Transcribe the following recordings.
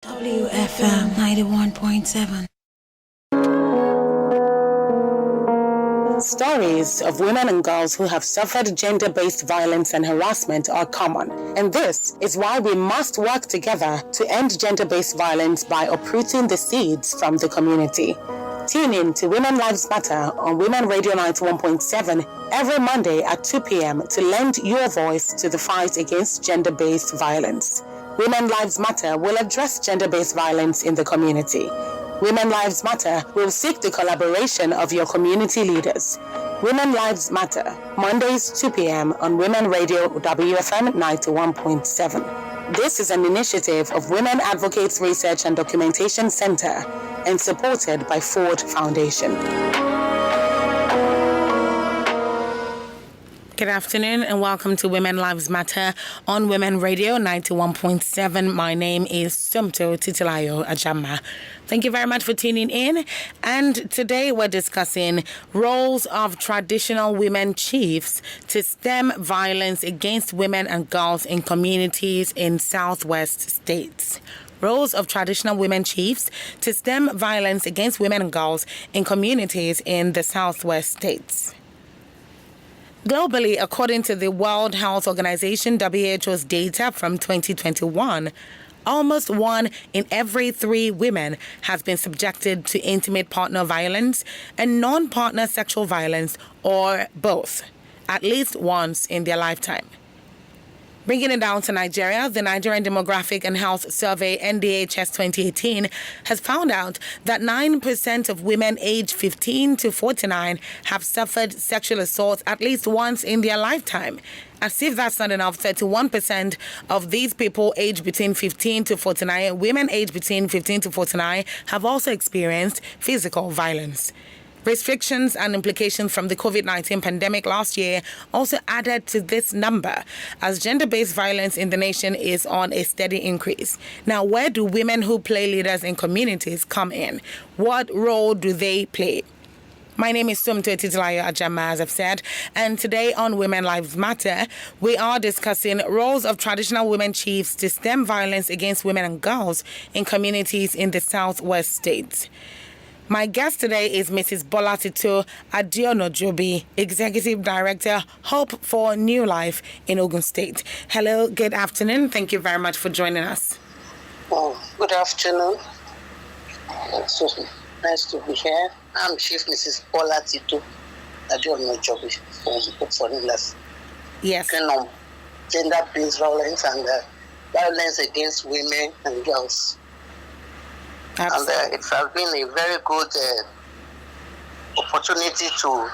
WFM 91.7. Stories of women and girls who have suffered gender-based violence and harassment are common, and this is why we must work together to end gender-based violence by uprooting the seeds from the community. Tune in to Women Lives Matter on Women Radio 91.7 every Monday at 2 p.m. to lend your voice to the fight against gender-based violence. Women Lives Matter will address gender-based violence in the community. Women Lives Matter will seek the collaboration of your community leaders. Women Lives Matter, Mondays 2 p.m. on Women Radio WFM 91.7. This is an initiative of Women Advocates Research and Documentation Center and supported by Ford Foundation. Good afternoon and welcome to Women Lives Matter on Women Radio 91.7. My name is Sumto Titilayo Ajama. Thank you very much for tuning in. And today we're discussing roles of traditional women chiefs to stem violence against women and girls in communities in Southwest states. Roles of traditional women chiefs to stem violence against women and girls in communities in the Southwest states. Globally, according to the World Health Organization, WHO's data from 2021, almost 1 in every 3 women has been subjected to intimate partner violence and non-partner sexual violence, or both, at least once in their lifetime. Bringing it down to Nigeria, the Nigerian Demographic and Health Survey, NDHS 2018, has found out that 9% of women aged 15 to 49 have suffered sexual assault at least once in their lifetime. As if that's not enough, 31% of these people aged between 15 to 49, women aged between 15 to 49, have also experienced physical violence. Restrictions and implications from the COVID-19 pandemic last year also added to this number, as gender-based violence in the nation is on a steady increase. Now, where do women who play leaders in communities come in? What role do they play? My name is Sumto Titilayo Ajama, as I've said, and today on Women Lives Matter, we are discussing roles of traditional women chiefs to stem violence against women and girls in communities in the Southwest states. My guest today is Mrs. Bola Tito Adionojobi, Executive Director, Hope for New Life in Ogun State. Hello, good afternoon. Thank you very much for joining us. Oh, good afternoon. It's so nice to be here. I'm Chief Mrs. Bola Tito Adionojobi from Hope for New Life. Yes. On gender-based violence and violence against women and girls. Absolutely. And it has been a very good opportunity to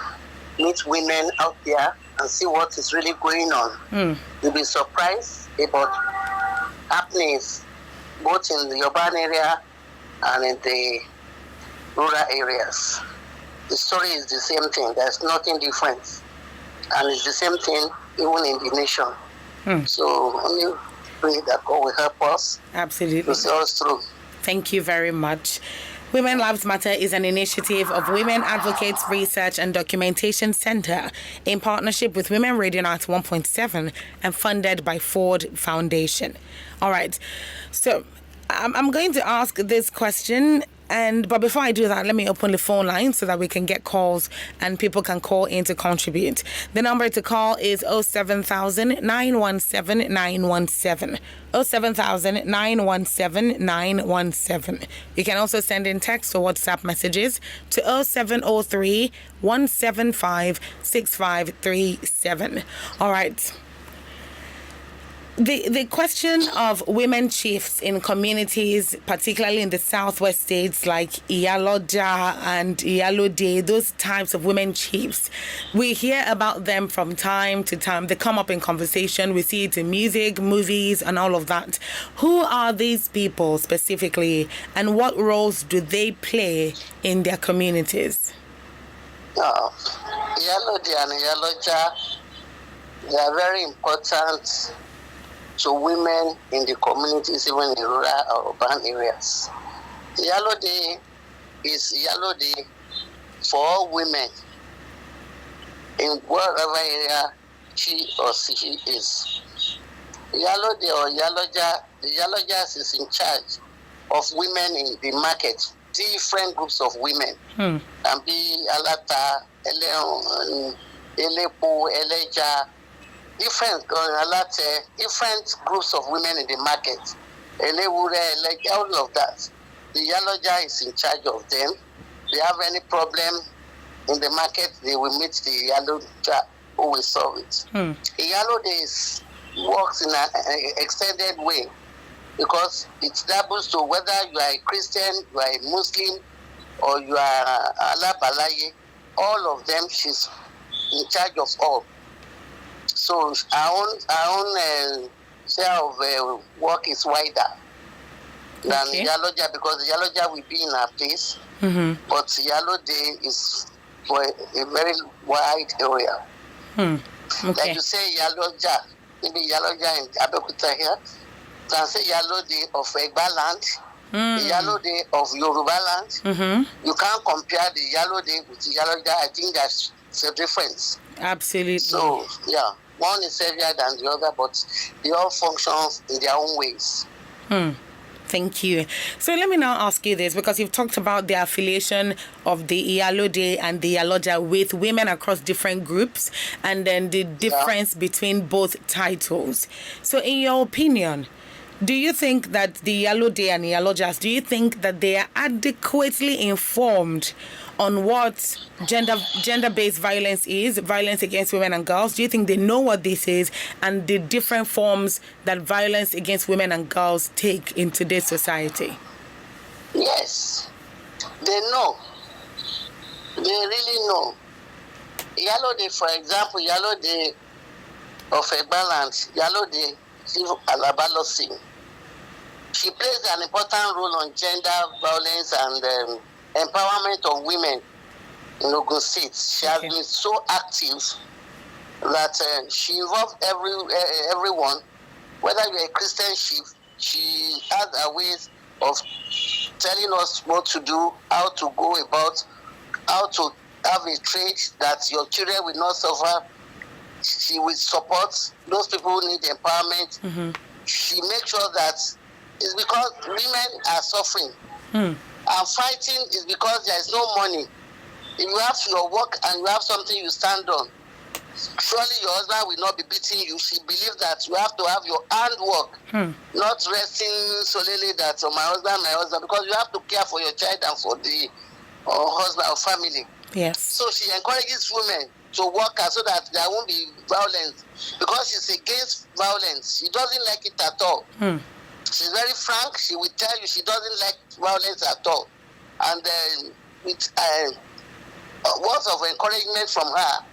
meet women out there and see what is really going on. You'll be surprised about happenings both in the urban area and in the rural areas. The story is the same thing. There's nothing different. And it's the same thing even in the nation. So only pray that God will help us. Absolutely. To see us through. Thank you very much. Women Lives Matter is an initiative of Women Advocates Research and Documentation Center in partnership with Women Radio 91.7 and funded by Ford Foundation. All right. So I'm going to ask this question. But before I do that, let me open the phone line so that we can get calls and people can call in to contribute. The number to call is 07000 917 917. 07000 917 917. You can also send in text or WhatsApp messages to 0703 175 6537. All right. The question of women chiefs in communities, particularly in the Southwest states like Iyaloja and Iyalode, those types of women chiefs, we hear about them from time to time. They come up in conversation. We see it in music, movies, and all of that. Who are these people specifically, and what roles do they play in their communities? Iyalode and Iyaloja, they are very important to women in the communities, even in rural or urban areas. Iyalode is Iyalode for all women in whatever area she or she is. Iyalode or Iyaloja, the Iyaloja is in charge of women in the market, different groups of women. And be alata, elepo, eleja, different groups of women in the market. All of that. The Yaloja is in charge of them. They have any problem in the market, they will meet the Yaloja who will solve it. The Yaloja works in an extended way because it doubles to whether you are a Christian, you are a Muslim, or you are Alabalaye. All of them, she's in charge of all. So our own share of work is wider than Yaloja because the Yaloja will be in her place, but Yalode is for a very wide area. Like you say Yaloja, maybe Yaloja in Abeokuta here, can say Yalode of Egba land, the Yalode of Yoruba land. You can't compare the Yalode with the Yaloja. I think there's a difference. Absolutely. So, yeah, one is heavier than the other, but they all function in their own ways. Thank you. So let me now ask you this, because you've talked about the affiliation of the Iyalode and the Iyaloja with women across different groups, and then the difference between both titles. So in your opinion, do you think that the Iyalode and Iyalojas, do you think that they are adequately informed on what gender-based violence is, violence against women and girls? Do you think they know what this is and the different forms that violence against women and girls take in today's society? Yes, they know. They really know. Iyalode, for example, Iyalode of Egbaland, Iyalode Alabalosi. She plays an important role on gender violence and empowerment of women in Ogun State. She has been so active that she involved everyone, whether you're a Christian chief, she has a ways of telling us what to do, how to go about, how to have a trade that your children will not suffer. She will support those people who need empowerment. She makes sure that it's because women are suffering. And fighting is because there is no money. If you have your work and you have something you stand on, surely your husband will not be beating you. She believes that you have to have your handwork, not resting solely that my husband, because you have to care for your child and for the husband or family. Yes. So she encourages women to work so that there won't be violence, because she's against violence. She doesn't like it at all. She's very frank. She will tell you she doesn't like violence at all. And with words of encouragement from her,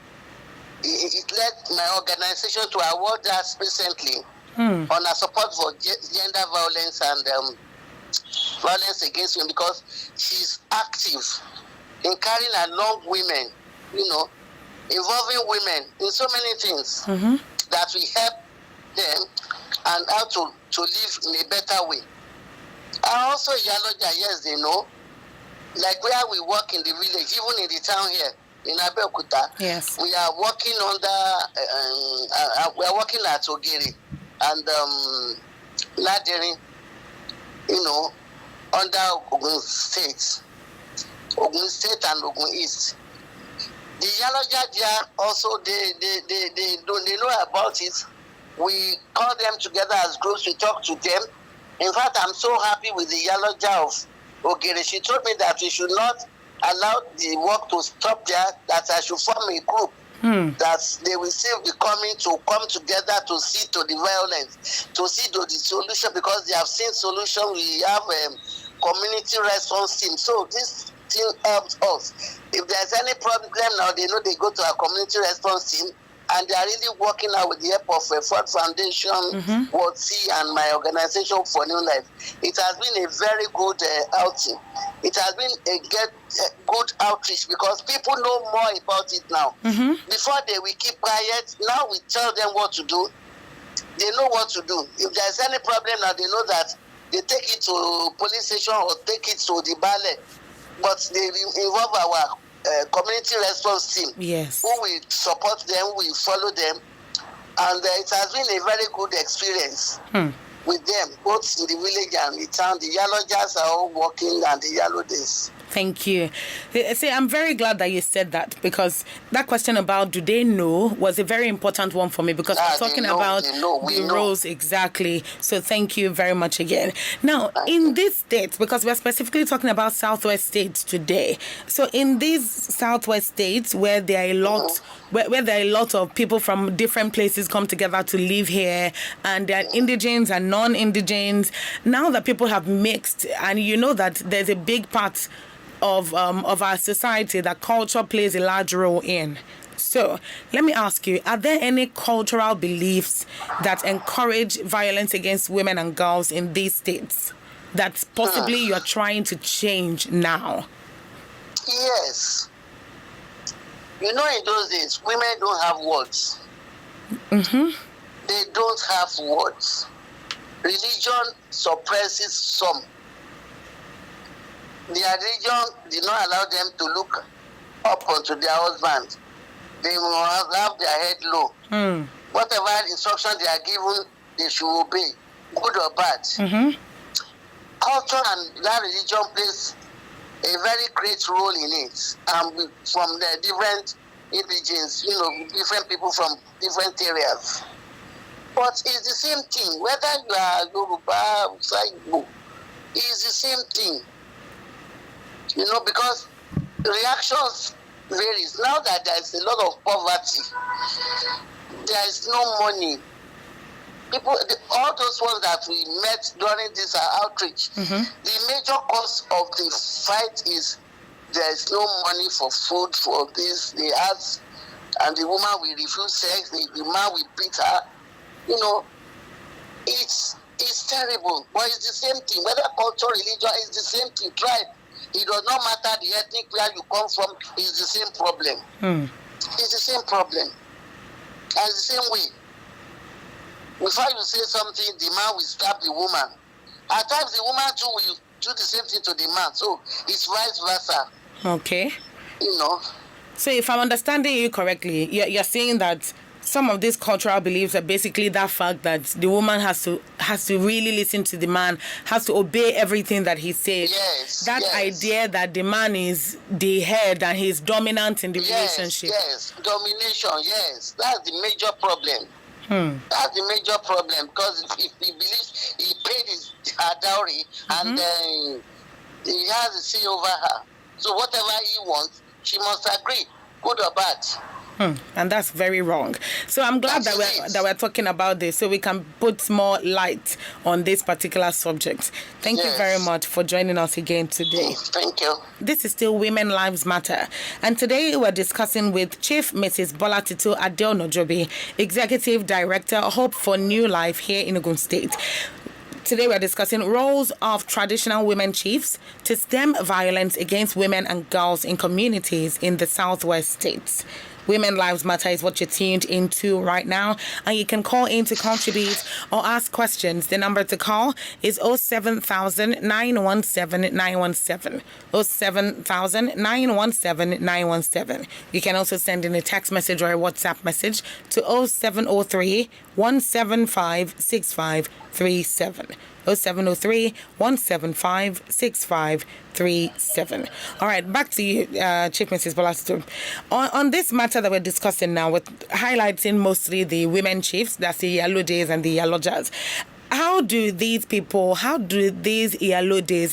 it led my organization to award us recently on her support for gender violence and violence against women, because she's active in carrying along women, involving women in so many things that we help them and how to live in a better way. And also Iyaloja, yes, they know. Like where we work in the village, even in the town here, in Abeokuta, yes, we are working we are working at Ogere and Ladering, under Ogun State and Ogun East. The Iyaloja there also, they know about it. We call them together as groups, we talk to them. In fact, I'm so happy with the Iyaloja of Ogere. She told me that we should not allow the work to stop there, that I should form a group, that they will still be coming to come together to see to the violence, to see to the solution, because they have seen solution. We have community response team. So this team helps us. If there's any problem now, they know they go to our community response team, and they are really working out with the help of Ford Foundation, Ward C, and my organization for New Life. It has been a very good outing. It has been a good outreach, because people know more about it now. Before they will keep quiet, now we tell them what to do. They know what to do. If there's any problem now, they know that they take it to police station or take it to the ballet. But they involve our community response team, yes, who will support them, we follow them, and it has been a very good experience. with them, both in the village and the town. The Yalojahs are all working and the Yellow Days. Thank you. See, I'm very glad that you said that, because that question about do they know was a very important one for me, because we're talking about the roles exactly. So thank you very much again. Now, in these states, because we're specifically talking about Southwest states today, so in these Southwest states where there are a lot, where there are a lot of people from different places come together to live here, and there are indigents and non-indigents, now that people have mixed, and you know that there's a big part of our society that culture plays a large role in. So let me ask you, are there any cultural beliefs that encourage violence against women and girls in these states that possibly you're trying to change now? Yes. You know, in those days, women don't have words. They don't have words. Religion suppresses some. Their religion did not allow them to look up onto their husband. They must have their head low. Whatever instruction they are given, they should obey, good or bad. Culture and that religion plays a very great role in it. From the different indigens, you know, different people from different areas. But it's the same thing, whether you are Yoruba, Igbo, it's the same thing. You know, because reactions varies. Now that there is a lot of poverty, there is no money. People, all those ones that we met during this outreach, the major cause of the fight is there is no money for food for this. They ask, and the woman will refuse sex. The man will beat her. You know, it's terrible. But it's the same thing. Whether culture, religion, it's the same thing. Tribe. It does not matter the ethnic where you come from, it's the same problem. It's the same problem. And it's the same way. Before you say something, the man will stab the woman. At times, the woman too will do the same thing to the man. So it's vice versa. Okay. You know. So if I'm understanding you correctly, you're saying that some of these cultural beliefs are basically that fact that the woman has to really listen to the man, has to obey everything that he says. Yes. That idea that the man is the head and he's dominant in the relationship. Yes, domination, yes. That's the major problem. That's the major problem, because if he believes he paid his dowry and he has a say over her. So whatever he wants, she must agree, good or bad. And that's very wrong. So I'm glad that we're talking about this, so we can put more light on this particular subject. Thank you very much for joining us again today. Thank you. This is still Women Lives Matter, and today we're discussing with Chief Mrs. Bolatitu Adeonojobi, Executive Director, Hope for New Life here in Ogun State. Today we're discussing roles of traditional women chiefs to stem violence against women and girls in communities in the Southwest states. Women Lives Matter is what you're tuned into right now, and you can call in to contribute or ask questions. The number to call is 07000 917 917. 07000 917 917. You can also send in a text message or a WhatsApp message to 0703 175 6537. 0703 175 6537. All right, back to you, Chief Mrs. Bolatitu. On this matter that we're discussing now, with highlighting mostly the women chiefs, that's the Yalodes and the Yalojas. How do these Yalodes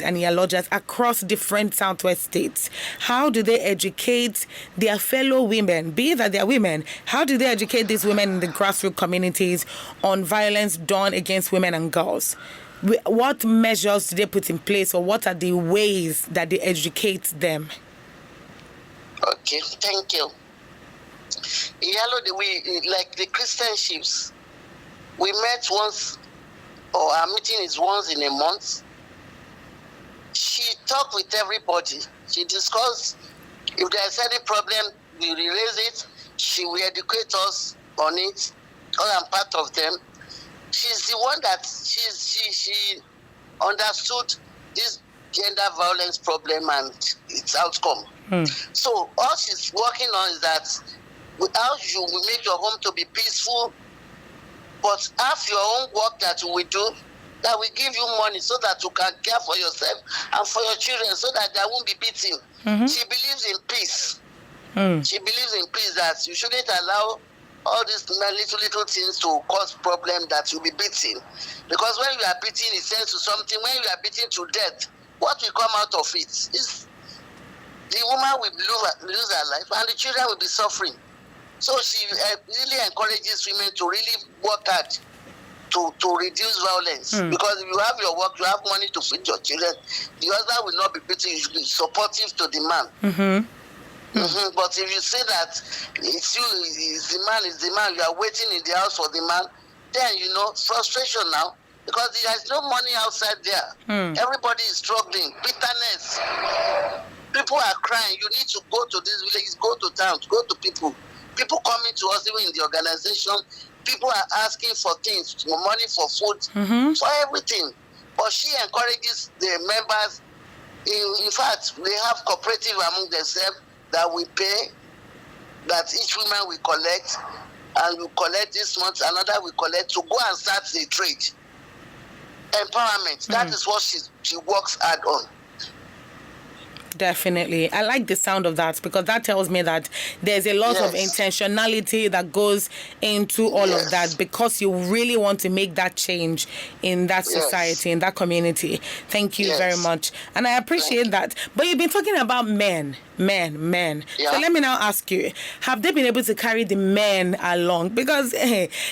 and Yalojas across different Southwest states, how do they educate their fellow women, be that they're women, how do they educate these women in the grassroots communities on violence done against women and girls? What measures do they put in place, or what are the ways that they educate them? Okay, thank you. We, like the Christian chiefs, we met once, or our meeting is once in a month. She talked with everybody. She discussed if there's any problem, we will raise it. She will educate us on it. I'm part of them. She's the one that she understood this gender violence problem and its outcome. So all she's working on is that how you will make your home to be peaceful, but have your own work that you will do that will give you money so that you can care for yourself and for your children so that they won't be beaten. She believes in peace. She believes in peace, that you shouldn't allow all these little things to cause problem, that you'll be beaten. Because when you are beaten, it sends to something. When you are beaten to death, what will come out of it is the woman will lose her life and the children will be suffering. So she really encourages women to really work hard to reduce violence. Because if you have your work, you have money to feed your children, the husband will not be beaten. You should be supportive to the man. But if you say that it's you, it's the man, you are waiting in the house for the man, then frustration now, because there is no money outside there. Everybody is struggling, bitterness. People are crying. You need to go to these villages, go to towns, go to people. People coming to us, even in the organization, people are asking for things, for money, for food, for everything. But she encourages the members. In fact, they have cooperative among themselves that we pay, that each woman will collect, and we collect this month, another we collect, to go and start the trade. Empowerment, that is what she works hard on. Definitely. I like the sound of that, because that tells me that there's a lot of intentionality that goes into all of that, because you really want to make that change in that society, in that community. Thank you very much. And I appreciate that. But you've been talking about men. So let me now ask you, have they been able to carry the men along? Because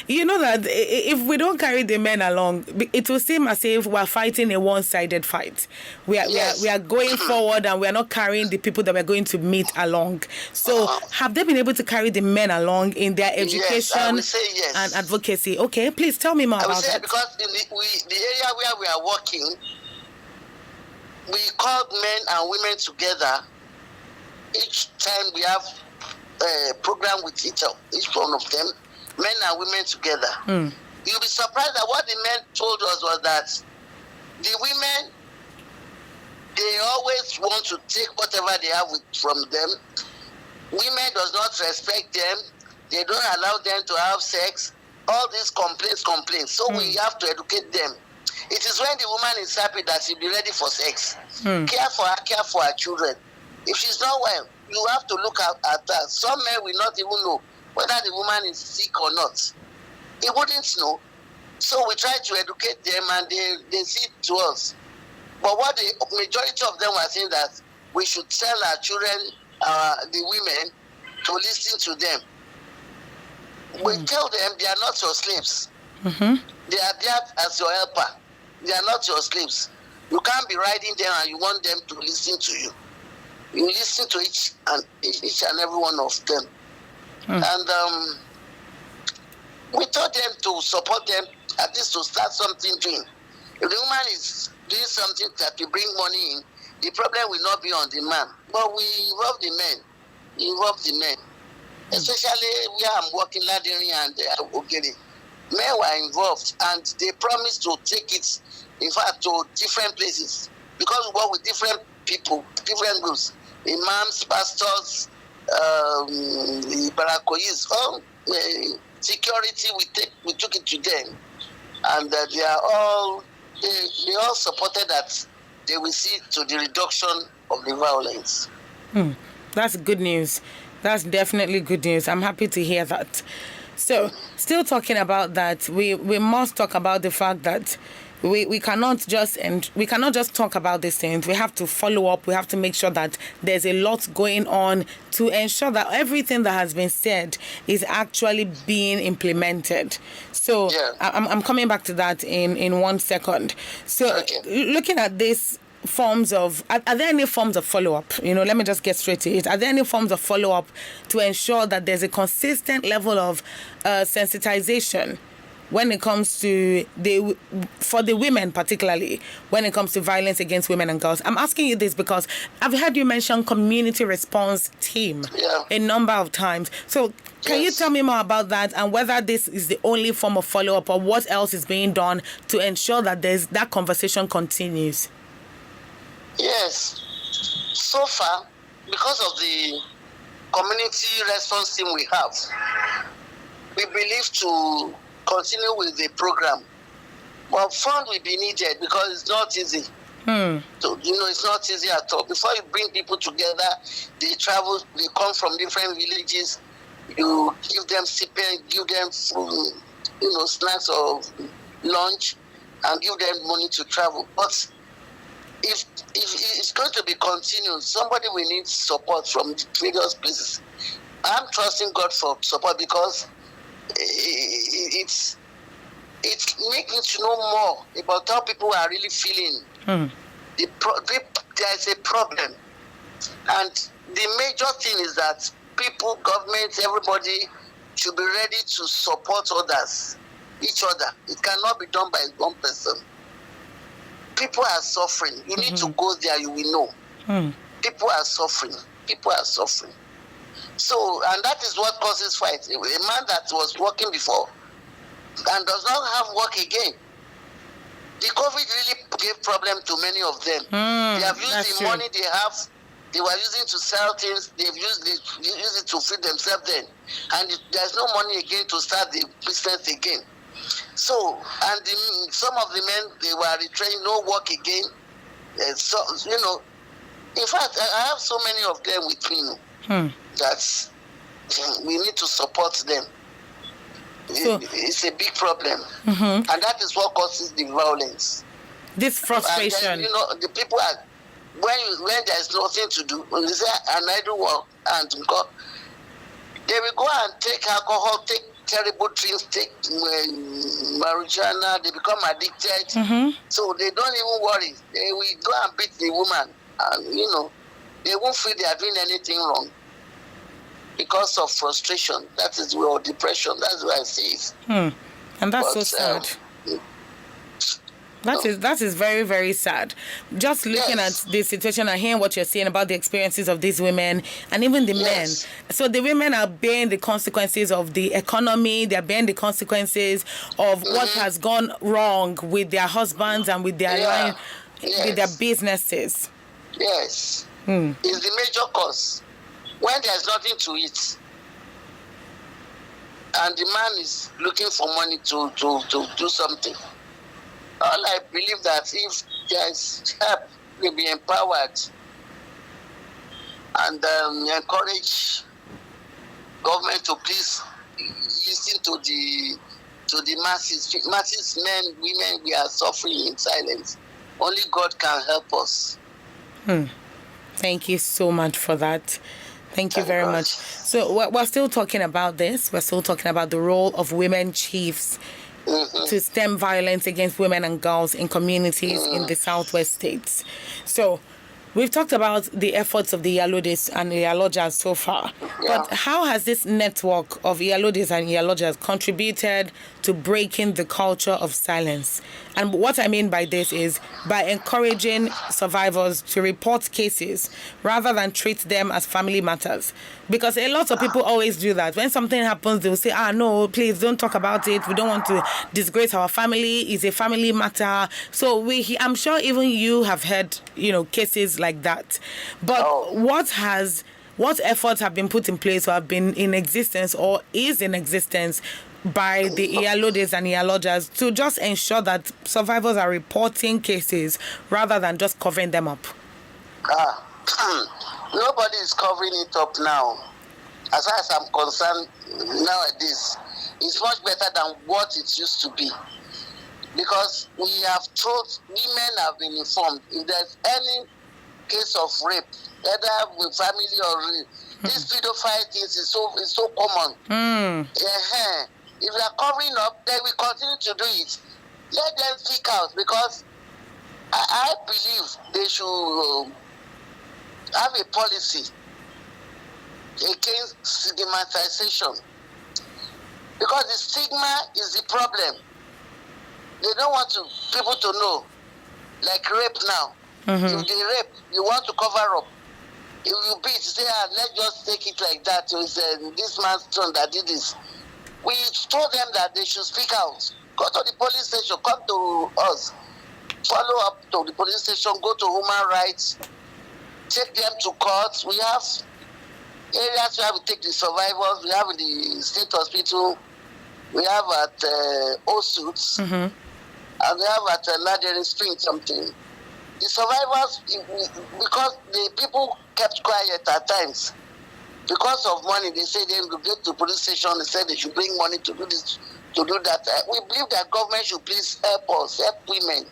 you know that if we don't carry the men along, it will seem as if we're fighting a one-sided fight. We are going forward and we are not carrying the people that we're going to meet along. So have they been able to carry the men along in their education and advocacy? Okay, please tell me more about that. Because in the area where we are working, we call men and women together. Each time we have a program with each one of them, men and women together. You'll be surprised that what the men told us was that the women, they always want to take whatever they have from them. Women does not respect them. They don't allow them to have sex. All these complaints. So we have to educate them. It is when the woman is happy that she'll be ready for sex. Care for her, care for her children. If she's not well, you have to look at her. Some men will not even know whether the woman is sick or not. They wouldn't know. So we try to educate them, and they see it to us. But what the majority of them were saying, that we should tell our children, the women, to listen to them. We tell them they are not your slaves. They are there as your helper. They are not your slaves. You can't be riding them and you want them to listen to you. You listen to each and every one of them. And we told them to support them, at least to start something doing. If the woman is doing something that will bring money in, the problem will not be on the man. But we involve the men. Especially where I'm working, Ladiri and Ogeri. Men were involved, and they promised to take it, in fact, to different places. Because we work with different people, different groups. Imams, pastors, the Barakoyis, all security, we took it to them. And they all supported that they will see to the reduction of the violence. That's good news. That's definitely good news. I'm happy to hear that. So, still talking about that, we must talk about the fact that we cannot just talk about these things. We have to follow up. We have to make sure that there's a lot going on to ensure that everything that has been said is actually being implemented. So I'm coming back to that in 1 second. So looking at this forms of, are there any forms of follow-up? Let me just get straight to it. Are there any forms of follow-up to ensure that there's a consistent level of sensitization when it comes to for the women, particularly when it comes to violence against women and girls? I'm asking you this because I've heard you mention community response team a number of times. So can you tell me more about that, and whether this is the only form of follow-up, or what else is being done to ensure that that conversation continues? Yes. So far, because of the community response team we have, we believe to continue with the program. But fund will be needed because it's not easy. So, it's not easy at all. Before you bring people together, they travel, they come from different villages, you give them stipend, give them food, snacks or lunch, and give them money to travel. But if it's going to be continued, somebody will need support from various places. I'm trusting God for support because it's making to know more about how people are really feeling. There is a problem, and the major thing is that people, government, everybody should be ready to support others, each other. It cannot be done by one person. People are suffering. You need to go there, you will know. People are suffering. People are suffering. So, and that is what causes fight. A man that was working before and does not have work again. The COVID really gave problem to many of them. They have used the money they have, they were using to sell things, they use it to feed themselves then. And there's no money again to start the business again. So, and some of the men, they were retrained, no work again. So, in fact, I have so many of them with me that we need to support them. So, it's a big problem. And that is what causes the violence. This frustration. And then, the people are, when there's nothing to do, when they say, and I do work, and go, they will go and take alcohol, take terrible drinks, take marijuana, they become addicted. So they don't even worry. They will go and beat the woman. And, they won't feel they are doing anything wrong because of frustration. That is or depression. That's what I see it. And that's so sad. That is very, very sad. Just looking at the situation and hearing what you're saying about the experiences of these women and even the men. So the women are bearing the consequences of the economy. They're bearing the consequences of what has gone wrong with their husbands and with their with their businesses. Yes. It's the major cause. When there's nothing to eat and the man is looking for money to do something, all I believe that if there's help, we'll be empowered and encourage government to please listen to the masses. Masses, men, women, we are suffering in silence. Only God can help us. Thank you so much for that. Thank you very much. So we're still talking about this. We're still talking about the role of women chiefs to stem violence against women and girls in communities in the Southwest states. So we've talked about the efforts of the Iyalodis and Iyalojas so far. But how has this network of Iyalodis and Iyalojas contributed to breaking the culture of silence? And what I mean by this is by encouraging survivors to report cases rather than treat them as family matters. Because a lot of people always do that. When something happens, they'll say, no, please don't talk about it. We don't want to disgrace our family. It's a family matter. So I'm sure even you have heard, cases like that. But what efforts have been put in place or have been in existence or is in existence by the Iyalodis and Iyalojas to just ensure that survivors are reporting cases rather than just covering them up? Nobody is covering it up now. As far as I'm concerned, nowadays, it's much better than what it used to be. Because we have told, women have been informed, if there's any case of rape, whether with family or rape, this pedophile thing is so common. If they are covering up, they will continue to do it. Let them speak out, because I believe they should have a policy against stigmatization. Because the stigma is the problem. They don't want people to know. Like rape now. If they rape, you want to cover up. If you beat, say, let's just take it like that. It's this man's son that did this. We told them that they should speak out. Go to the police station, come to us. Follow up to the police station, go to human rights, take them to court. We have areas where we take the survivors. We have in the state hospital. We have at Osuits. and they have at Ladder Spring something. The survivors, because the people kept quiet at times, because of money, they say they will get to the police station, they said they should bring money to do this, to do that. We believe that government should please help us, help women.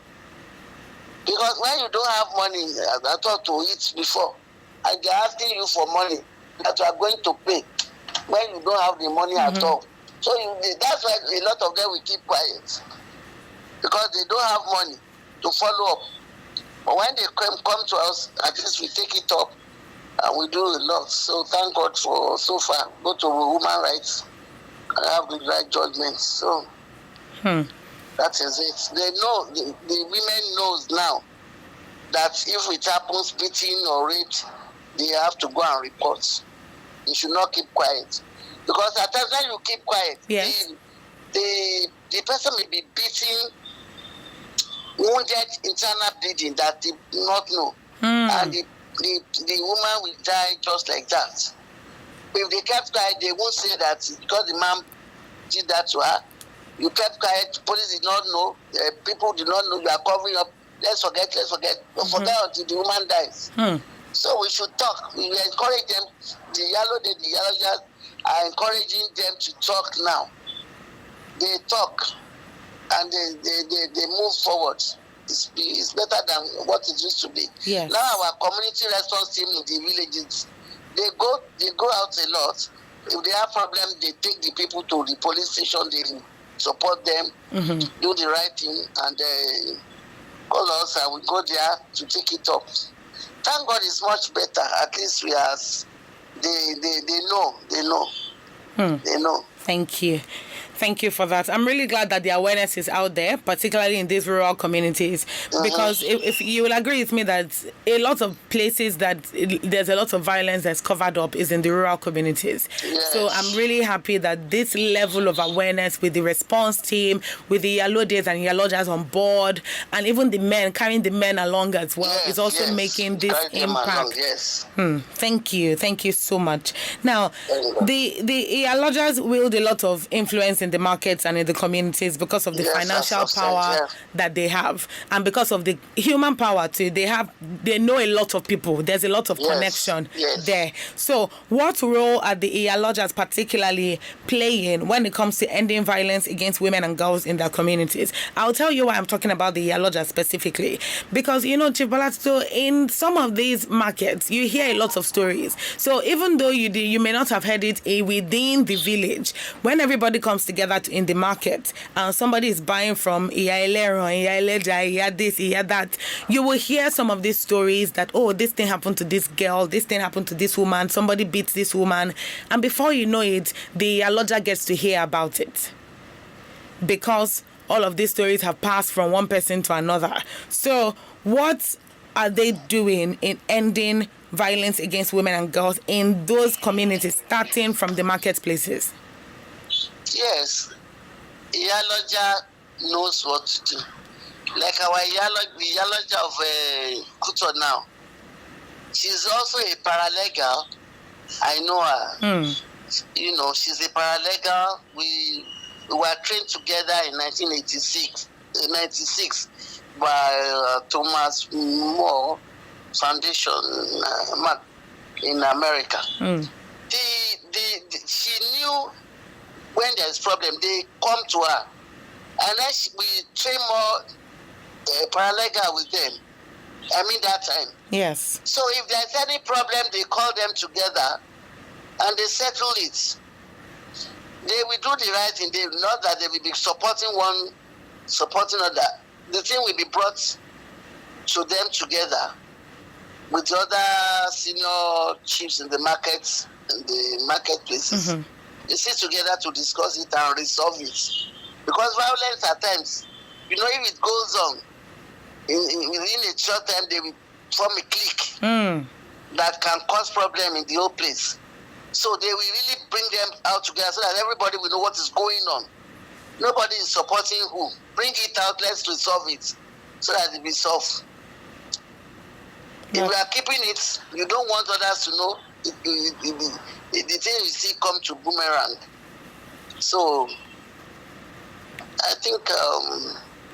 Because when you don't have money, I thought to eat before, and they're asking you for money that you are going to pay when you don't have the money at all. So that's why a lot of them will keep quiet, because they don't have money to follow up. But when they come to us, at least we take it up and we do a lot. So thank God for so far. Go to human rights and have the right judgment. So that is it. They know, the women knows now that if it happens, beating or rape, they have to go and report. They should not keep quiet. Because at times when you keep quiet, yes, the person may be beating, wounded, internal bleeding that they do not know. And the woman will die just like that. If they kept quiet, they won't say that because the man did that to her. You kept quiet, police did not know, people did not know, you are covering up. Let's forget. Don't forget until the woman dies. So we should talk. We encourage them. The Yalojahs are encouraging them to talk now. They talk and they move forward. It's better than what it used to be. Yes. Now our community response team in the villages, they go out a lot. If they have problems, they take the people to the police station, they support them, do the right thing, and call us, and we go there to take it up. Thank God it's much better. At least we are, they know. Thank you for that. I'm really glad that the awareness is out there, particularly in these rural communities, because if you will agree with me that a lot of places that there's a lot of violence that's covered up is in the rural communities. Yes. So I'm really happy that this level of awareness with the response team, with the Yalojahs and Yalojahs on board, and even the men, carrying the men along as well, is also making this impact. Thank you so much. Now, the Yalojahs wield a lot of influence in the markets and in the communities because of the financial power that they have, and because of the human power too. They know a lot of people. There's a lot of connection there. So what role are the Yalojahs particularly playing when it comes to ending violence against women and girls in their communities? I'll tell you why I'm talking about the Yalojahs specifically, because Chief Bolatito, in some of these markets you hear a lot of stories. So even though you may not have heard it within the village, when everybody comes together in the market and somebody is buying from Iya Eleja, Iya this, Iya that, you will hear some of these stories that, oh, this thing happened to this girl, this thing happened to this woman, somebody beats this woman, and before you know it, the Yalojah gets to hear about it, because all of these stories have passed from one person to another. So what are they doing in ending violence against women and girls in those communities, starting from the marketplaces? Yes, Yalojah knows what to do. Like our Yalojah of Kuto now, she's also a paralegal. I know her. She's a paralegal. We were trained together in 1996 by Thomas More Foundation in America. She knew when there's problem, they come to her. And then we train more paralegal with them. That time. Yes. So if there's any problem, they call them together and they settle it. They will do the right thing. Not that they will be supporting one, supporting other. The thing will be brought to them together with the other senior chiefs in the markets, in the marketplaces. They sit together to discuss it and resolve it. Because violence at times, if it goes on, within a short time, they will form a clique that can cause problem in the whole place. So they will really bring them out together so that everybody will know what is going on. Nobody is supporting who. Bring it out, let's resolve it so that it will be solved. If we are keeping it, you don't want others to know, the thing you see come to boomerang. So I think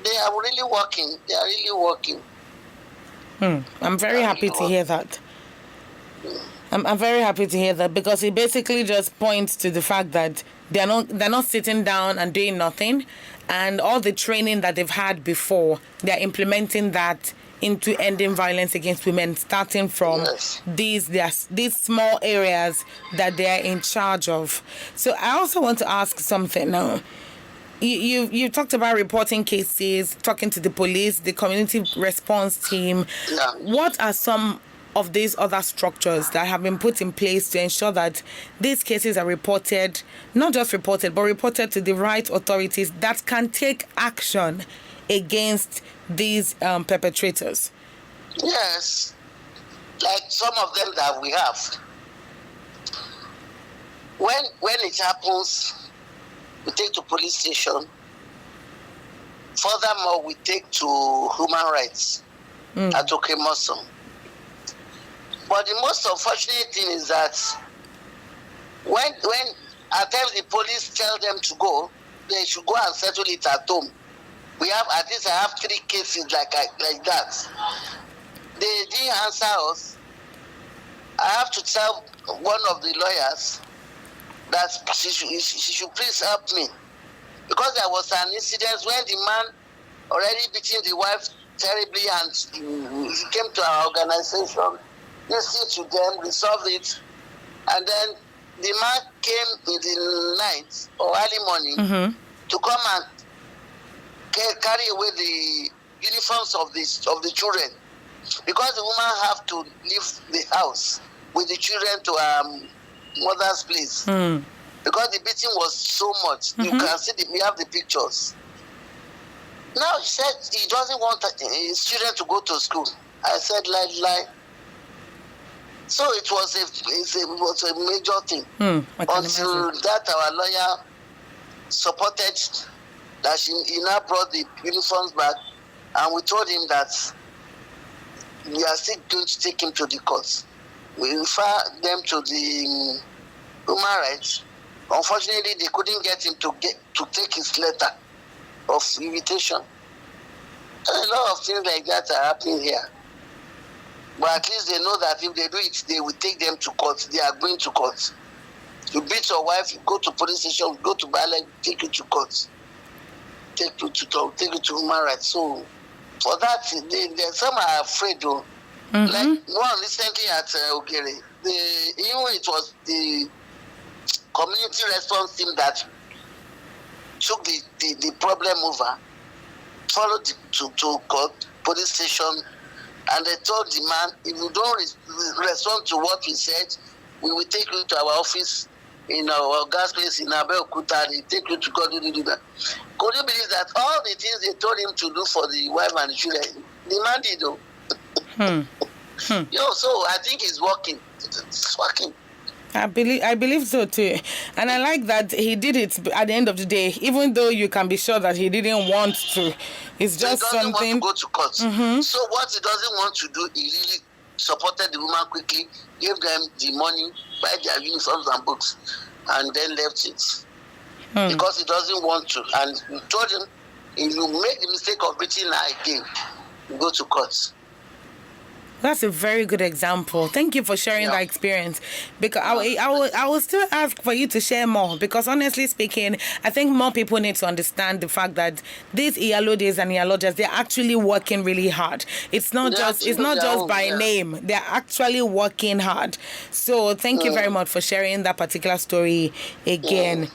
they are really working. They are really working. I'm very happy to hear that. I'm very happy to hear that, because it basically just points to the fact that they're not sitting down and doing nothing, and all the training that they've had before, they're implementing that into ending violence against women, starting from these small areas that they're in charge of. So I also want to ask something now. You talked about reporting cases, talking to the police, the community response team. Yeah. What are some of these other structures that have been put in place to ensure that these cases are reported, not just reported, but reported to the right authorities that can take action against these perpetrators? Yes, like some of them that we have. When it happens, we take to police station. Furthermore, we take to human rights at Okemoso. But the most unfortunate thing is that when at times the police tell them to go, they should go and settle it at home. We have, at least I have 3 cases like that. They didn't answer us. I have to tell one of the lawyers that she should please help me. Because there was an incident when the man already beating the wife terribly, and he came to our organization, listened to them, resolved it, and then the man came in the night or early morning to come and carry away the uniforms of the children, because the woman have to leave the house with the children to mother's place because the beating was so much. You can see we have the pictures. Now he said he doesn't want his children to go to school. I said lie. So it was a major thing until that our lawyer supported that he now brought the uniforms back, and we told him that we are still going to take him to the courts. We refer them to the human rights. Unfortunately, they couldn't get him to take his letter of invitation. And a lot of things like that are happening here. But at least they know that if they do it, they will take them to court. They are going to court. You beat your wife, you go to police station, go to Bala, take you to court. Take you to human rights. So for that, some are afraid though. Like one recently at Ogere, even it was the community response team that took the problem over, followed to court, police station, and they told the man, if you don't respond to what we said, we will take you to our office in our gas place in Abeokuta. They take you to court. Could you believe that all the things they told him to do for the wife and the children, the man did though. So I think it's working. It's working. I believe so too, and I like that he did it at the end of the day, even though you can be sure that he didn't want to. It's just something. He doesn't want to go to court. So what he doesn't want to do, he really supported the woman quickly, gave them the money, buy their uniforms and books, and then left it because he doesn't want to. And we told him, if you make the mistake of beating her again, you go to court. That's a very good example. Thank you for sharing that experience. Because I will still ask for you to share more. Because honestly speaking, I think more people need to understand the fact that these Iyalodes and Iyalojas, they're actually working really hard. It's not just by name. They're actually working hard. So thank you very much for sharing that particular story again.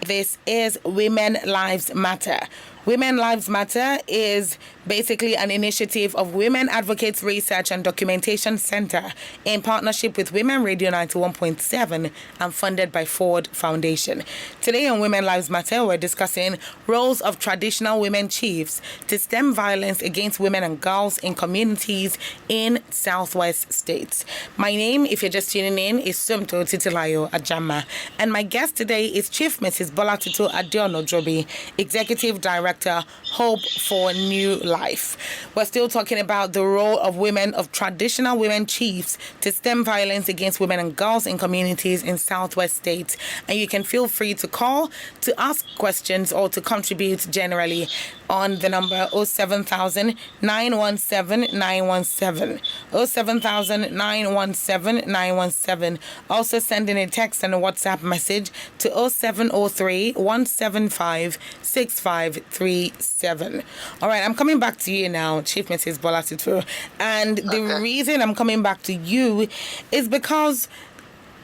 This is Women Lives Matter. Women Lives Matter is basically an initiative of Women Advocates Research and Documentation Center in partnership with Women Radio 91.7 and funded by Ford Foundation. Today on Women Lives Matter, we're discussing roles of traditional women chiefs to stem violence against women and girls in communities in Southwest states. My name, if you're just tuning in, is Sumto Titilayo Ajama, and my guest today is Chief Mrs. Bolatito Adeono Jobi, Executive Director, Hope for New Life. life. We're still talking about the role of women, of traditional women chiefs, to stem violence against women and girls in communities in Southwest states. And you can feel free to call, to ask questions, or to contribute generally on the number 07000 917 917. 07000 917 917. Also sending a text and a WhatsApp message to 0703 175 6537. All right, I'm coming back to you now, Chief Mrs. Bola Titu. And the reason I'm coming back to you is because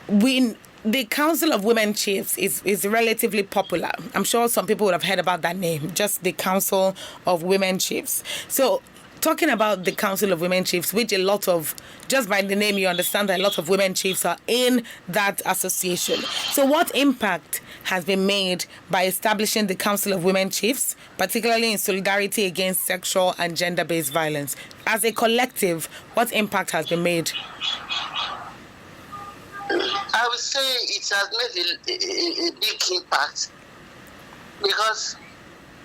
the Council of Women Chiefs is relatively popular. I'm sure some people would have heard about that name, just the Council of Women Chiefs. So, talking about the Council of Women Chiefs, which a lot of, just by the name you understand that a lot of women chiefs are in that association. So what impact has been made by establishing the Council of Women Chiefs, particularly in solidarity against sexual and gender-based violence? As a collective, what impact has been made? I would say it has made a big impact, because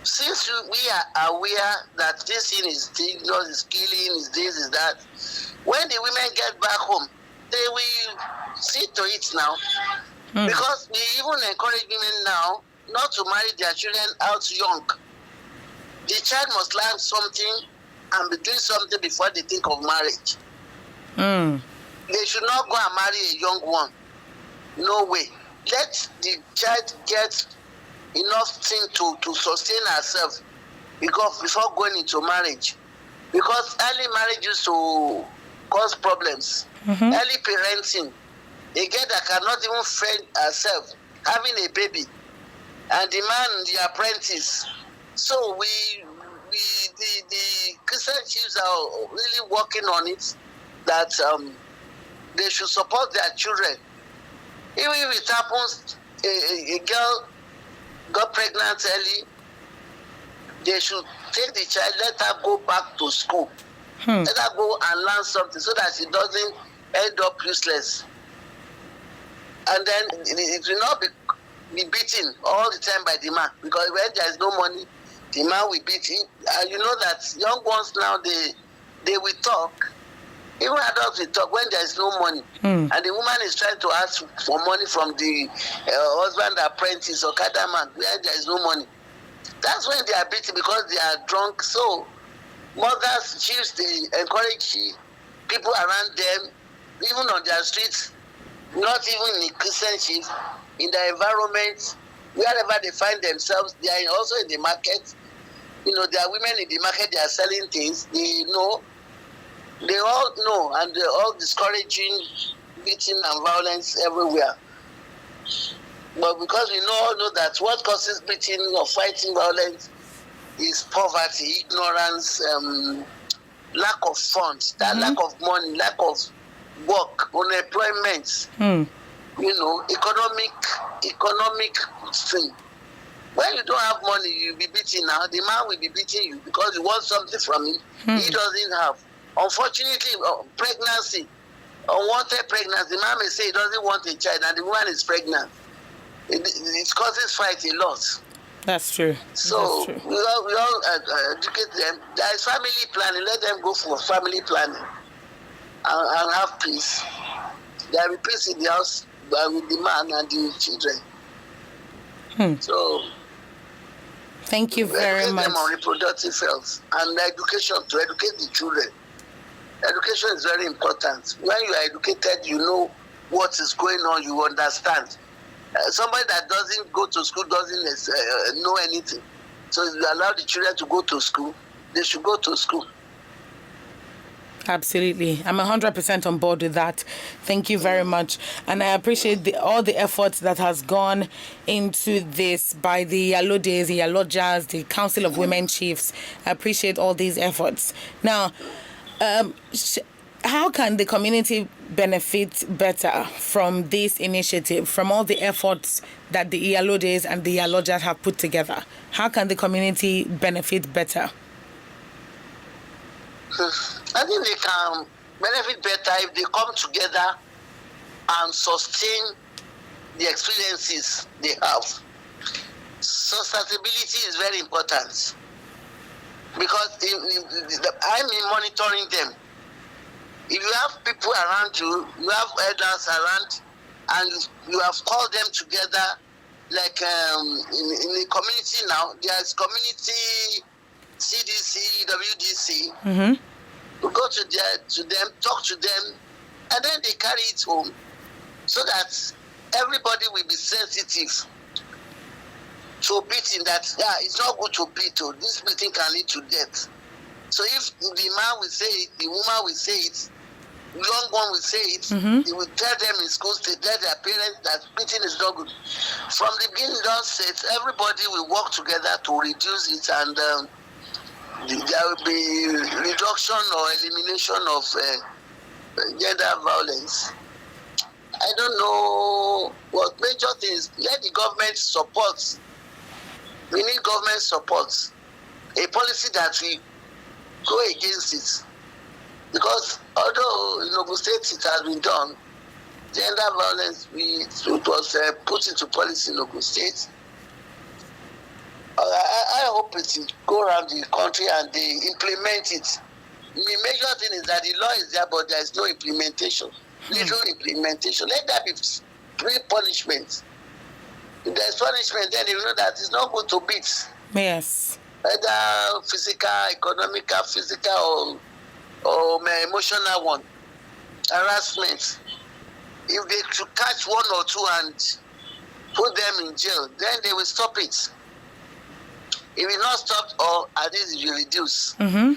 since we are aware that this thing is dangerous, is killing, is this, is that, when the women get back home, they will see to it now. Because we even encourage women now not to marry their children out young. The child must learn something and be doing something before they think of marriage. They should not go and marry a young one. No way. Let the child get enough thing to sustain herself before going into marriage. Because early marriage used to cause problems. Early parenting. A girl that cannot even feed herself, having a baby, and the man, the apprentice. So the Christian chiefs are really working on it, that they should support their children. Even if it happens, a girl got pregnant early, they should take the child, let her go back to school. Let her go and learn something so that she doesn't end up useless. And then it will not be beaten all the time by the man, because when there is no money, the man will beat him. And you know that young ones now, they will talk. Even adults will talk when there is no money. And the woman is trying to ask for money from the husband, apprentice, or cattleman, where there is no money. That's when they are beaten, because they are drunk. So mothers, chiefs, they encourage people around them, even on their streets, not even in Christian chiefs, in the environment, wherever they find themselves. They are also in the market. You know, there are women in the market, they are selling things. They know. They all know, and they're all discouraging beating and violence everywhere. But because we all know that what causes beating or fighting violence is poverty, ignorance, lack of funds, lack of money, lack of work, unemployment, you know, economic thing. When you don't have money, you'll be beaten now. The man will be beating you because you want something from him. He doesn't have. Unfortunately, pregnancy, unwanted pregnancy, the man may say he doesn't want a child and the woman is pregnant. It causes fight a lot. That's true. So That's true. we all educate them. There is family planning. Let them go for family planning and have peace. There will be peace in the house with the man and the children. So thank you very much. Educate them on reproductive health and education, to educate the children. Education is very important. When you are educated, you know what is going on, you understand. Somebody that doesn't go to school doesn't know anything. So if you allow the children to go to school, they should go to school. Absolutely. I'm 100% on board with that. Thank you very much. And I appreciate all the efforts that has gone into this by the Yalodes, the Yalojas, the Council of Women Chiefs. I appreciate all these efforts. Now, how can the community benefit better from this initiative, from all the efforts that the Yalodes and the Yalojas have put together? How can the community benefit better? I think they can benefit better if they come together and sustain the experiences they have. Sustainability is very important. because I'm monitoring them. If you have people around you, you have elders around, and you have called them together, like in the community now, there's community CDC, WDC. Mm-hmm. We go to them, talk to them, and then they carry it home, so that everybody will be sensitive to beating. That it's not good to beat. This beating can lead to death. So if the man will say it, the woman will say it, the young one will say it, he will tell them in schools, they tell their parents that beating is not good. From the beginning, don't say it. Everybody will work together to reduce it, and there will be reduction or elimination of gender violence. I don't know what major things. Let the government support. We need government support. A policy that we go against it. Because although in Ogun State it has been done, gender violence it was put into policy in Ogun State. I hope it will go around the country and they implement it. The major thing is that the law is there, but there is no implementation. Little implementation. Let that be pre-punishment. If there is punishment, then you know that it's not good to beat. Yes. Whether physical, economical, physical, or emotional one. Harassment. If they should catch one or two and put them in jail, then they will stop it. It will not stop, or at least it will reduce. Mm-hmm.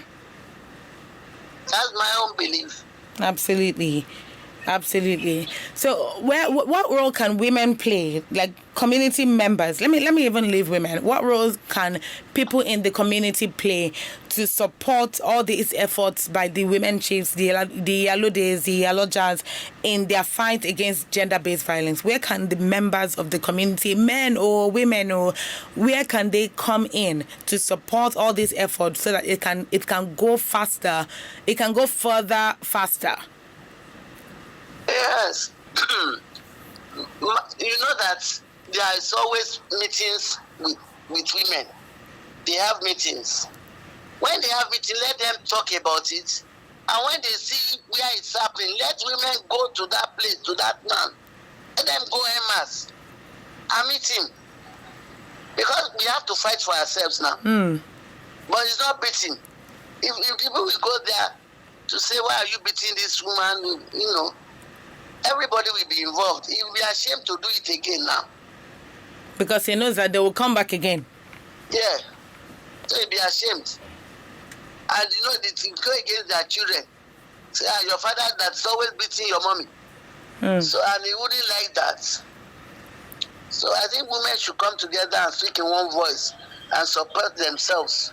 That's my own belief. Absolutely. So, what role can women play, like community members? Let me even leave women. What roles can people in the community play to support all these efforts by the women chiefs, the Iyalodes, the Iyalojas, in their fight against gender-based violence? Where can the members of the community, men or women, or where can they come in to support all these efforts so that it can go faster, it can go further faster? Yes. You know that there is always meetings with women. They have meetings. When they have meetings, let them talk about it. And when they see where it's happening, let women go to that place, to that man. Let them go en masse and meet him. Because we have to fight for ourselves now. But it's not beating. If people will go there to say, why are you beating this woman? Everybody will be involved. He will be ashamed to do it again now. Because he knows that they will come back again. Yeah. So he'll be ashamed. And they go against their children. Say, your father that's always beating your mommy. So, and he wouldn't like that. So I think women should come together and speak in one voice and support themselves.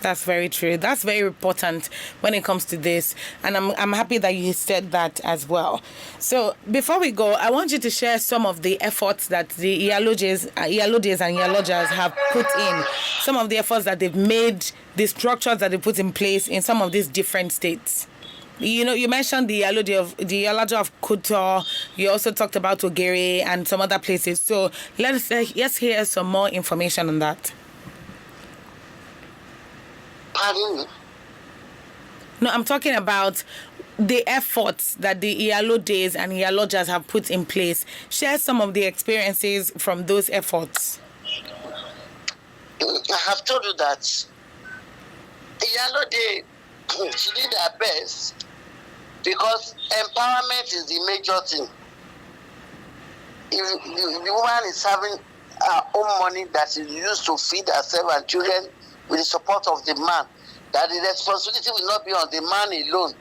That's very true. That's very important when it comes to this. And I'm happy that you said that as well. So before we go, I want you to share some of the efforts that the Iyalodes and Iyalojas have put in. Some of the efforts that they've made, the structures that they put in place in some of these different states. You mentioned the Iyaloja of Kuto. You also talked about Ogere and some other places. So let's hear some more information on that. Pardon me? No, I'm talking about the efforts that the Iyalodes and Iyalojas have put in place. Share some of the experiences from those efforts. I have told you that Iyalode, she did her best because empowerment is the major thing. If the woman is having her own money that is used to feed herself and children, with the support of the man, that the responsibility will not be on the man alone,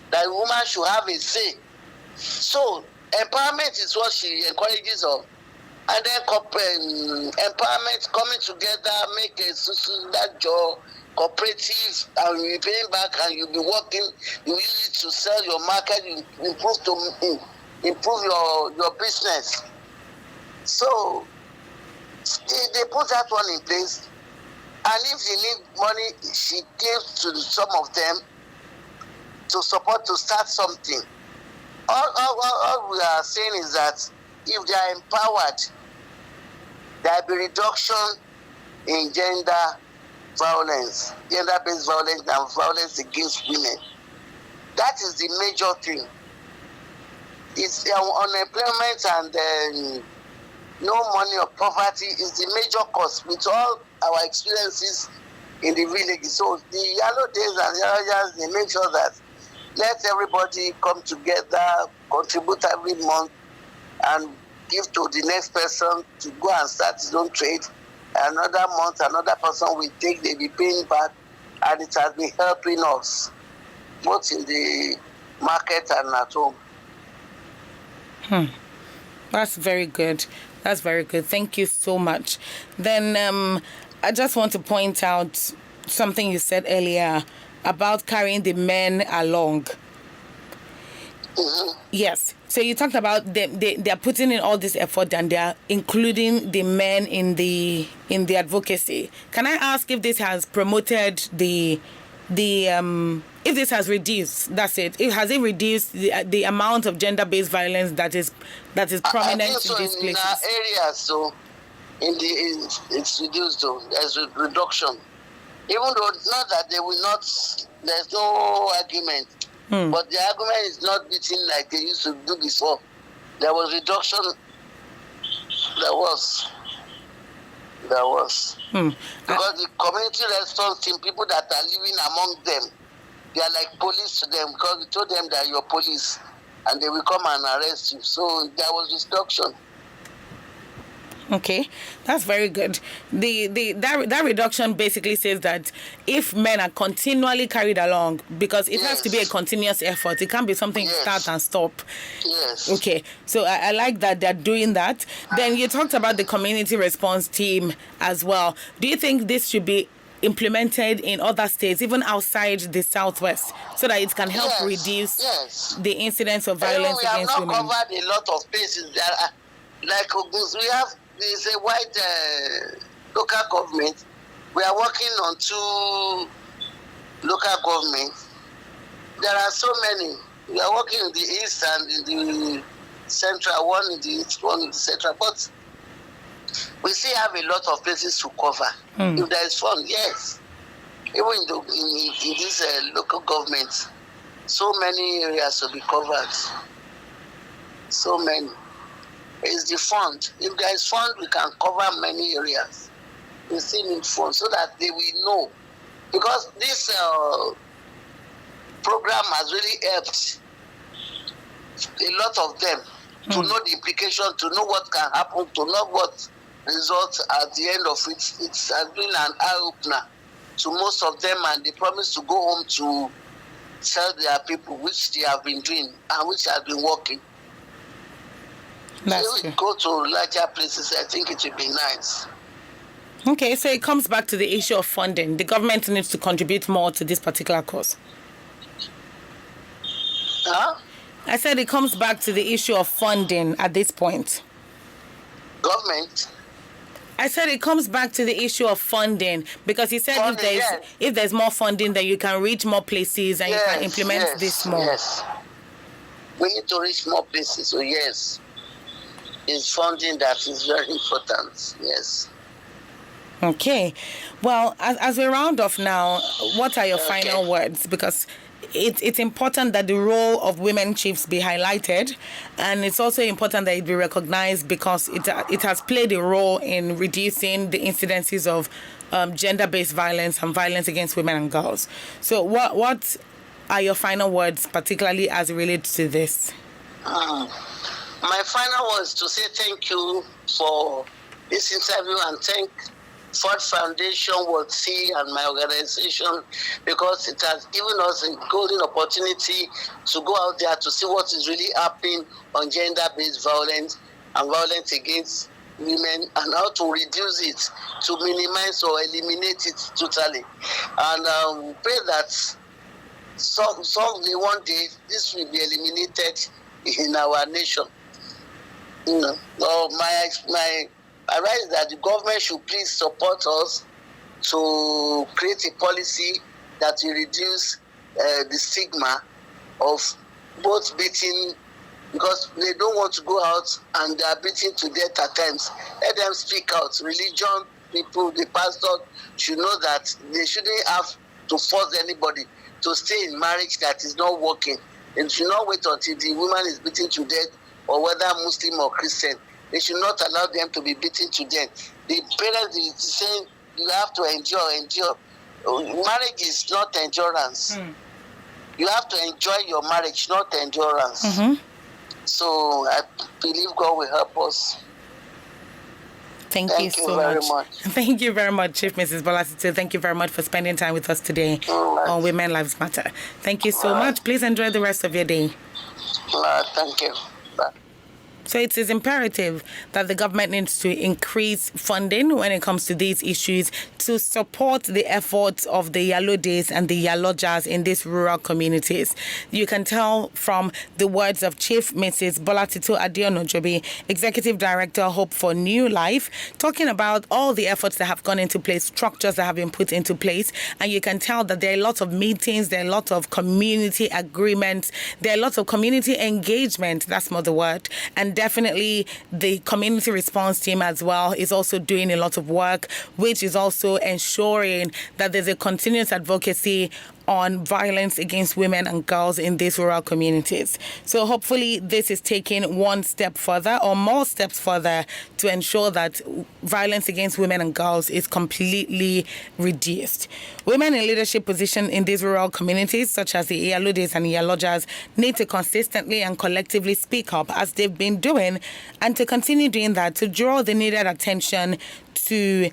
that the woman should have a say. So, empowerment is what she encourages of. And then empowerment, coming together, make that job, cooperative, and you'll be paying back and you'll be working, you use it to sell your market, you improve your business. So, they put that one in place. And if you need money, she gives to some of them to support to start something. All we are saying is that if they are empowered, there will be reduction in gender violence, gender-based violence and violence against women. That is the major thing. It's unemployment and no money or poverty is the major cause with all our experiences in the village. So the yellow days and yellow years, they make sure that let everybody come together, contribute every month, and give to the next person to go and start his own trade. Another month, another person will take, they be paying back, and it has been helping us, both in the market and at home. That's very good. That's very good. Thank you so much. Then I just want to point out something you said earlier about carrying the men along. Mm-hmm. Yes. So you talked about they are putting in all this effort and they are including the men in the advocacy. Can I ask if this has promoted if this has reduced, that's it. Has it reduced the amount of gender-based violence that is prominent I think so in these places? In our areas, so it's reduced though. There's a reduction. Even though not that they will not, there's no argument. But the argument is not beating like they used to do before. There was reduction. There was. Because the community response team, people that are living among them, they are like police to them because we told them that you're police and they will come and arrest you. So there was reduction. Okay, that's very good. That reduction basically says that if men are continually carried along, because it has to be a continuous effort, it can't be something you start and stop. Yes. Okay, so I like that they're doing that. Then you talked about the community response team as well. Do you think this should be implemented in other states, even outside the Southwest, so that it can help reduce the incidence of violence against women? We have not covered a lot of places. Like we have. There's a wide local government. We are working on 2 local governments. There are so many. We are working in the east and in the central, one in the east, one in the central. But we still have a lot of places to cover. If there is fund, yes. Even in this local government, so many areas will be covered. So many. It's the fund. If there is fund, we can cover many areas. We still need fund so that they will know. Because this program has really helped a lot of them to know the implication, to know what can happen, to know what results at the end of it. It has been an eye-opener to most of them, and they promise to go home to tell their people, which they have been doing and which has been working. If we go to larger places, I think it would be nice. Okay, so it comes back to the issue of funding. The government needs to contribute more to this particular cause. Huh? I said it comes back to the issue of funding at this point. Government? I said it comes back to the issue of funding, because you said funding, if there's more funding, then you can reach more places and you can implement this more. Yes. We need to reach more places, so yes. It's funding that is very important, yes. Okay. Well, as we round off now, what are your final words? Because it's important that the role of women chiefs be highlighted, and it's also important that it be recognized because it has played a role in reducing the incidences of gender-based violence and violence against women and girls. So what are your final words, particularly as it relates to this? My final words to say thank you for this interview and thank Ford Foundation, WOTC, and my organization, because it has given us a golden opportunity to go out there to see what is really happening on gender-based violence and violence against women, and how to reduce it, to minimize or eliminate it totally. And we pray that someday, one day, this will be eliminated in our nation. You know, my advice is that the government should please support us to create a policy that will reduce the stigma of both beating, because they don't want to go out and they are beaten to death at times. Let them speak out. Religion people, the pastors should know that they shouldn't have to force anybody to stay in marriage that is not working. And should not wait until the woman is beaten to death, or whether Muslim or Christian. They should not allow them to be beaten to death. The parents is saying you have to endure. Marriage is not endurance. You have to enjoy your marriage, not endurance. So I believe God will help us. Thank you so very much. Thank you very much, Chief Mrs. Bolasito. Thank you very much for spending time with us today on Women Lives Matter. Thank you so much. Please enjoy the rest of your day. Thank you. Bye. So it is imperative that the government needs to increase funding when it comes to these issues to support the efforts of the Yalodes and the Yalojas in these rural communities. You can tell from the words of Chief Mrs. Bolatito Adionojobi, Executive Director, Hope for New Life, talking about all the efforts that have gone into place, structures that have been put into place. And you can tell that there are lots of meetings, there are lots of community agreements, there are lots of community engagement, that's more the word. And definitely the community response team as well is also doing a lot of work, which is also ensuring that there's a continuous advocacy on violence against women and girls in these rural communities. So hopefully this is taking one step further or more steps further to ensure that violence against women and girls is completely reduced. Women in leadership positions in these rural communities, such as the Yalodes and Yalojas, need to consistently and collectively speak up as they've been doing, and to continue doing that to draw the needed attention to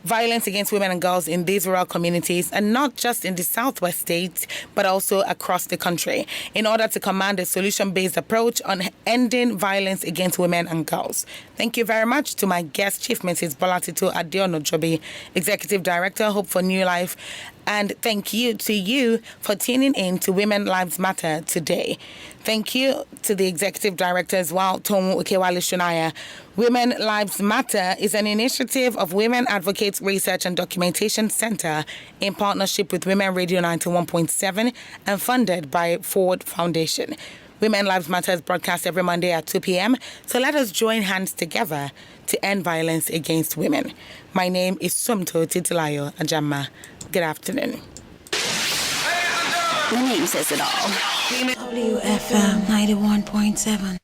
violence against women and girls in these rural communities, and not just in the southwest states, but also across the country, in order to command a solution-based approach on ending violence against women and girls. Thank you very much to my guest, Chief Mrs. Bolatito Adionojobi, Executive Director, Hope for New Life, and thank you to you for tuning in to Women Lives Matter today. Thank you to the Executive Director as well, Tomu Ukewale Shunaya. Women Lives Matter is an initiative of Women Advocates Research and Documentation Center in partnership with Women Radio 91.7 and funded by Forward Foundation. Women Lives Matter is broadcast every Monday at 2 p.m. So let us join hands together to end violence against women. My name is Sumto Titilayo Ajama. Good afternoon. The name says it all. WFM 91.7.